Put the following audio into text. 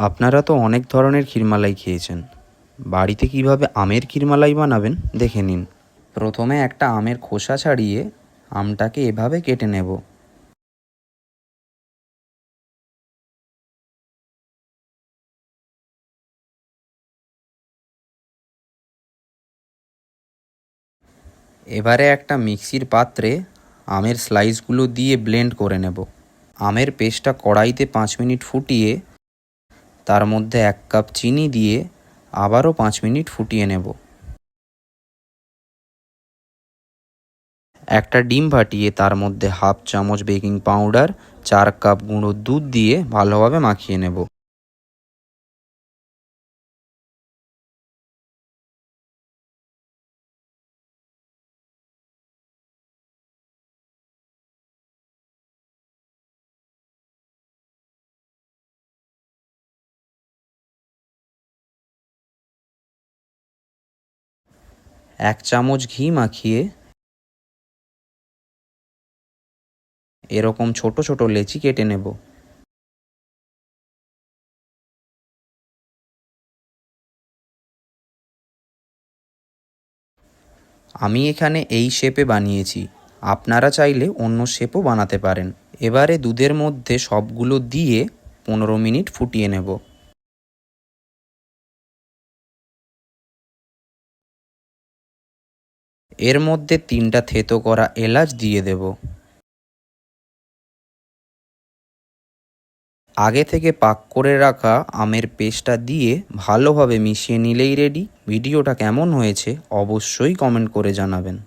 আপনারা তো অনেক ধরনের ক্ষীরমালাই খেয়েছেন। বাড়িতে কিভাবে আমের ক্ষীরমালাই বানাবেন দেখে নিন। প্রথমে একটা আমের খোসা ছাড়িয়ে আমটাকে এভাবে কেটে নেব। এবারে একটা মিক্সির পাত্রে আমের স্লাইসগুলো দিয়ে ব্লেন্ড করে নেব। আমের পেস্টটা কড়াইতে 5 মিনিট ফুটিয়ে তার মধ্যে 1 কাপ চিনি দিয়ে আবারও 5 মিনিট ফুটিয়ে নেব। একটা ডিম ফাটিয়ে তার মধ্যে 1/2 চামচ বেকিং পাউডার, 4 কাপ গুঁড়ো দুধ দিয়ে ভালোভাবে মাখিয়ে নেব। এক চামচ ঘি মাখিয়ে এরকম ছোট ছোট লেচি কেটে নেব। আমি এখানে এই শেপে বানিয়েছি, আপনারা চাইলে অন্য শেপও বানাতে পারেন। এবারে দুধের মধ্যে সবগুলো দিয়ে 15 মিনিট ফুটিয়ে নেব। এর মধ্যে 3টা থেতো করা এলাচ দিয়ে দেব। আগে থেকে পাক করে রাখা আমের পেস্টটা দিয়ে ভালোভাবে মিশিয়ে নিলেই রেডি। ভিডিওটা কেমন হয়েছে অবশ্যই কমেন্ট করে জানাবেন।